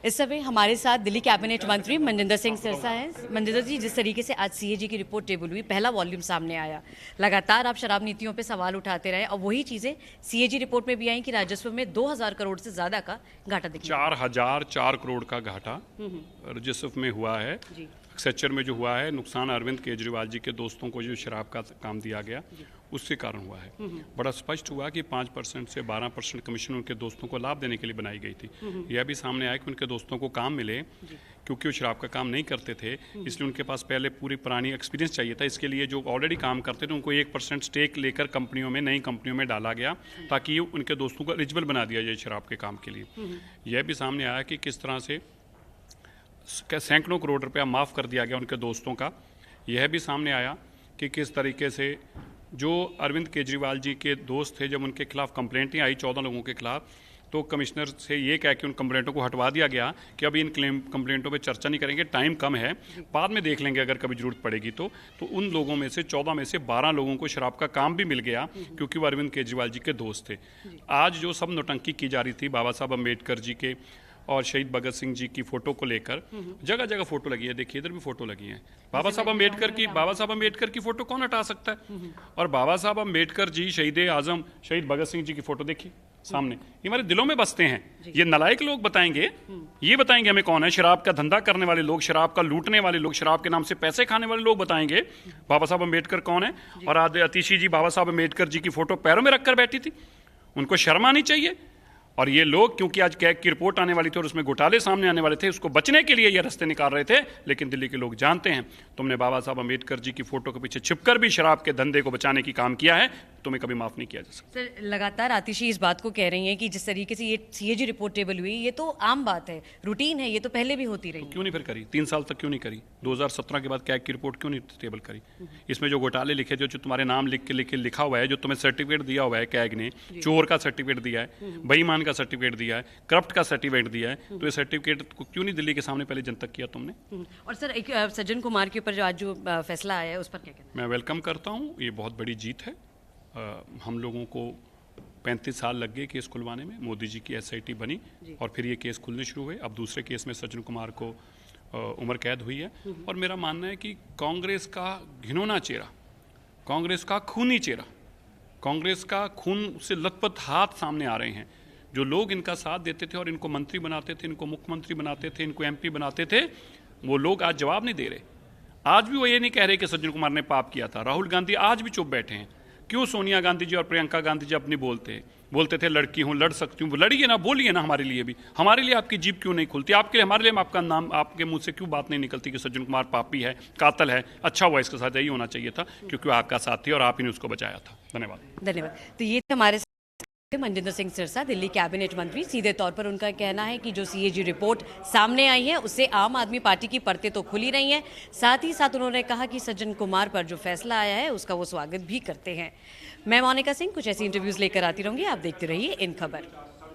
इस समय हमारे साथ दिल्ली कैबिनेट मंत्री मनजिंदर सिंह सिरसा हैं। मनजिंदर जी, जिस तरीके से आज सीएजी की रिपोर्ट टेबल हुई, पहला वॉल्यूम सामने आया, लगातार आप शराब नीतियों पे सवाल उठाते रहे और वही चीजें सीएजी रिपोर्ट में भी आई कि राजस्व में 2000 करोड़ से ज्यादा का घाटा दिखा। 4004 करोड़ का घाटा राजस्व में हुआ है। एक्सचेंजर में जो हुआ है नुकसान अरविंद केजरीवाल जी के दोस्तों को जो शराब का काम दिया गया उसके कारण हुआ है। बड़ा स्पष्ट हुआ कि 5% से 12% कमीशन उनके दोस्तों को लाभ देने के लिए बनाई गई थी। यह भी सामने आया कि उनके दोस्तों को काम मिले क्योंकि वो शराब का काम नहीं करते थे, इसलिए उनके पास पहले पूरी पुरानी एक्सपीरियंस चाहिए था। इसके लिए जो ऑलरेडी काम करते थे उनको 1% स्टेक लेकर कंपनियों में, नई कंपनियों में डाला गया ताकि उनके दोस्तों को एलिजिबल बना दिया जाए शराब के काम के लिए। यह भी सामने आया कि किस तरह से सैकड़ों करोड़ रुपया माफ़ कर दिया गया उनके दोस्तों का। यह भी सामने आया कि किस तरीके से जो अरविंद केजरीवाल जी के दोस्त थे, जब उनके खिलाफ कंप्लेंटें आई 14 लोगों के खिलाफ, तो कमिश्नर से ये कह के उन कंप्लेंटों को हटवा दिया गया कि अभी इन कंप्लेंटों पे चर्चा नहीं करेंगे, टाइम कम है, बाद में देख लेंगे अगर कभी जरूरत पड़ेगी तो उन लोगों में से 14 में से 12 लोगों को शराब का काम भी मिल गया क्योंकि वो अरविंद केजरीवाल जी के दोस्त थे। आज जो सब नौटंकी की जा रही थी बाबा साहब अम्बेडकर जी के और शहीद भगत सिंह जी की फोटो को लेकर, जगह जगह फोटो लगी है, देखिए इधर भी फोटो लगी है। बाबा साहब अम्बेडकर की फोटो कौन हटा सकता है? और बाबा साहब अम्बेडकर जी, शहीद आजम शहीद भगत सिंह जी की फोटो देखिए सामने, ये हमारे दिलों में बसते हैं। ये नालायक लोग बताएंगे, ये बताएंगे हमें कौन है। शराब का धंधा करने वाले लोग, शराब का लूटने वाले लोग, शराब के नाम से पैसे खाने वाले लोग बताएंगे बाबा साहब अम्बेडकर कौन है। और आज अतिशी जी बाबा साहब अम्बेडकर जी की फोटो पैरों में रखकर बैठी थी, उनको शर्म आनी चाहिए। और ये लोग क्योंकि आज कैग की रिपोर्ट आने वाली थी और उसमें घोटाले सामने आने वाले थे, उसको बचने के लिए ये रास्ते निकाल रहे थे। लेकिन दिल्ली के लोग जानते हैं तुमने बाबा साहब अम्बेडकर जी की फोटो के पीछे छिपकर भी शराब के धंधे को बचाने की काम किया है, तुम्हें कभी माफ नहीं किया जा सकता। सर, लगातार आतिशी इस बात को कह रही हैं कि जिस तरीके से ये सीएजी रिपोर्ट टेबल हुई, ये तो आम बात है, रूटीन है, ये तो पहले भी होती रही। तो क्यों नहीं फिर करी? 3 साल तक क्यों नहीं करी? 2017 के बाद कैग की रिपोर्ट क्यों नहीं टेबल करी? इसमें जो घोटाले लिखे, जो तुम्हारे नाम लिखा हुआ है, जो तुम्हें सर्टिफिकेट दिया हुआ है कैग ने, चोर का सर्टिफिकेट दिया है, बेईमान का सर्टिफिकेट दिया है, करप्ट का सर्टिफिकेट दिया है, तो ये सर्टिफिकेट को क्यों नहीं दिल्ली के सामने पहले जनतक किया तुमने? और सर, एक सज्जन कुमार के ऊपर जो आज जो फैसला आया है उस पर क्या कहना है? मैं वेलकम करता हूँ, ये बहुत बड़ी जीत है। हम लोगों को 35 साल लग गए केस खुलवाने में, मोदी जी की एसआईटी बनी और फिर ये केस खुलने शुरू हुए। अब दूसरे केस में सज्जन कुमार को उम्र कैद हुई है। और मेरा मानना है कि कांग्रेस का घिनौना चेहरा, कांग्रेस का खूनी चेहरा, कांग्रेस का खून से लथपथ हाथ सामने आ रहे हैं। जो लोग इनका साथ देते थे और इनको मंत्री बनाते थे, इनको मुख्यमंत्री बनाते थे, इनको एमपी बनाते थे, वो लोग आज जवाब नहीं दे रहे। आज भी वो ये नहीं कह रहे कि सज्जन कुमार ने पाप किया था। राहुल गांधी आज भी चुप बैठे हैं। क्यों सोनिया गांधी जी और प्रियंका गांधी जी अपनी बोलते थे लड़की हूँ, लड़ सकती हूँ, लड़िए ना, बोलिए ना हमारे लिए भी। हमारे लिए आपकी जीभ क्यों नहीं खुलती? आपके लिए, हमारे लिए आपका नाम, आपके मुंह से क्यों बात नहीं निकलती कि सज्जन कुमार पापी है, कातल है? अच्छा हुआ, इसके साथ यही होना चाहिए था क्योंकि वो आपका साथी और आप ही ने उसको बचाया था। धन्यवाद। तो ये हमारे मनजिंदर सिंह सिरसा, दिल्ली कैबिनेट मंत्री। सीधे तौर पर उनका कहना है कि जो सीएजी रिपोर्ट सामने आई है उससे आम आदमी पार्टी की परतें तो खुली रही हैं, साथ ही साथ उन्होंने कहा कि सज्जन कुमार पर जो फैसला आया है उसका वो स्वागत भी करते हैं। मैं मोनिका सिंह कुछ ऐसी इंटरव्यूज लेकर आती रहूंगी, आप देखते रहिए इन खबर।